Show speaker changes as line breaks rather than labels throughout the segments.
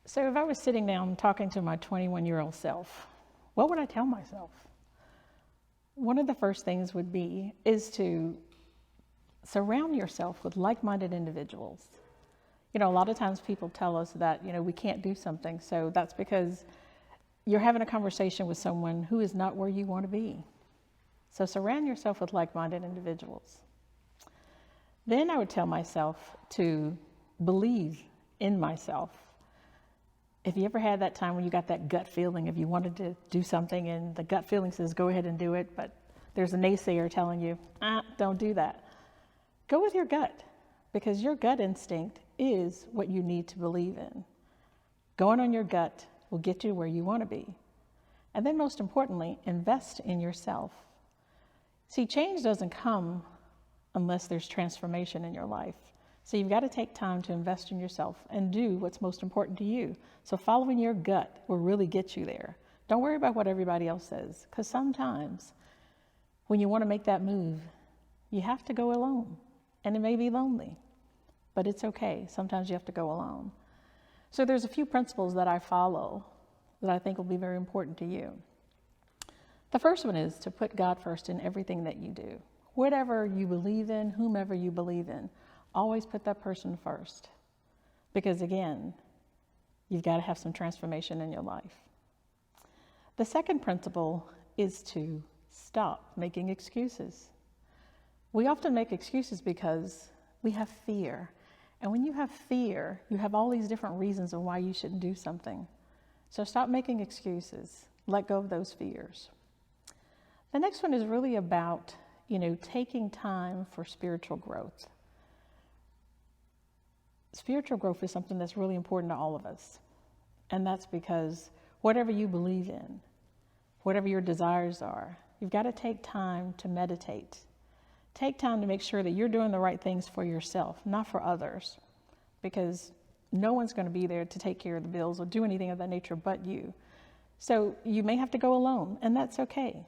So if I was sitting down talking to my 21-year-old self, what would I tell myself? One of the first things is to surround yourself with like-minded individuals. A lot of times people tell us that, we can't do something. So that's because you're having a conversation with someone who is not where you want to be. So surround yourself with like-minded individuals. Then I would tell myself to believe in myself. If you ever had that time when you got that gut feeling, if you wanted to do something and the gut feeling says, go ahead and do it, but there's a naysayer telling you, don't do that. Go with your gut, because your gut instinct is what you need to believe in. Going on your gut will get you where you want to be. And then most importantly, invest in yourself. See, change doesn't come unless there's transformation in your life. So you've got to take time to invest in yourself and do what's most important to you. So following your gut will really get you there. Don't worry about what everybody else says, because sometimes when you want to make that move, you have to go alone, and it may be lonely, but it's okay. Sometimes you have to go alone. So there's a few principles that I follow that I think will be very important to you. The first one is to put God first in everything that you do. Whatever you believe in, whomever you believe in, always put that person first. Because again, you've got to have some transformation in your life. The second principle is to stop making excuses. We often make excuses because we have fear. And when you have fear, you have all these different reasons of why you shouldn't do something. So stop making excuses. Let go of those fears. The next one is really about, taking time for spiritual growth. Spiritual growth is something that's really important to all of us. And that's because whatever you believe in, whatever your desires are, you've got to take time to meditate. Take time to make sure that you're doing the right things for yourself, not for others. Because no one's going to be there to take care of the bills or do anything of that nature but you. So you may have to go alone, and that's okay.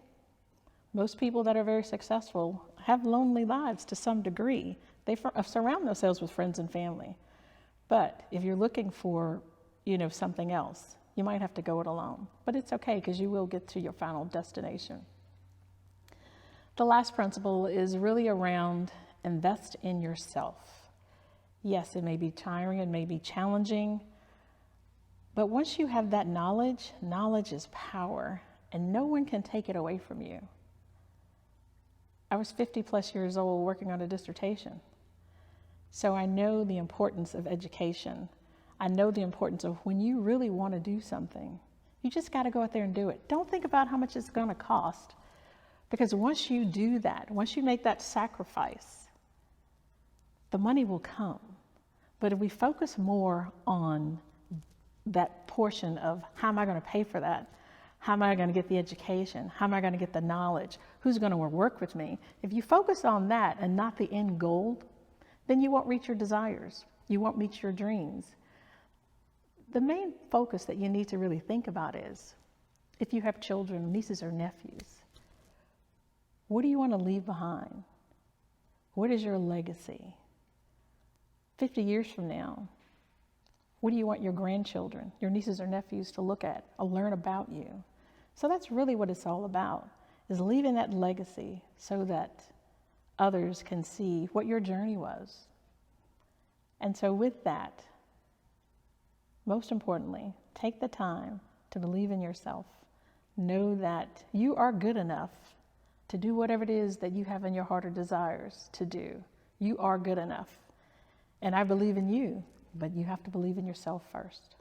Most people that are very successful have lonely lives to some degree. They surround themselves with friends and family. But if you're looking for, something else, you might have to go it alone. But it's okay, because you will get to your final destination. The last principle is really around invest in yourself. Yes, it may be tiring, it may be challenging, but once you have that knowledge is power, and no one can take it away from you. I was 50 plus years old working on a dissertation. So I know the importance of education. I know the importance of when you really want to do something, you just got to go out there and do it. Don't think about how much it's going to cost. Because once you do that, once you make that sacrifice, the money will come. But if we focus more on that portion of how am I going to pay for that? How am I going to get the education? How am I going to get the knowledge? Who's going to work with me? If you focus on that and not the end goal, then you won't reach your desires. You won't meet your dreams. The main focus that you need to really think about is, if you have children, nieces or nephews, what do you want to leave behind? What is your legacy? 50 years from now, what do you want your grandchildren, your nieces or nephews to look at or learn about you? So that's really what it's all about, is leaving that legacy so that others can see what your journey was. And so with that, most importantly, take the time to believe in yourself. Know that you are good enough to do whatever it is that you have in your heart or desires to do. You are good enough. And I believe in you, but you have to believe in yourself first.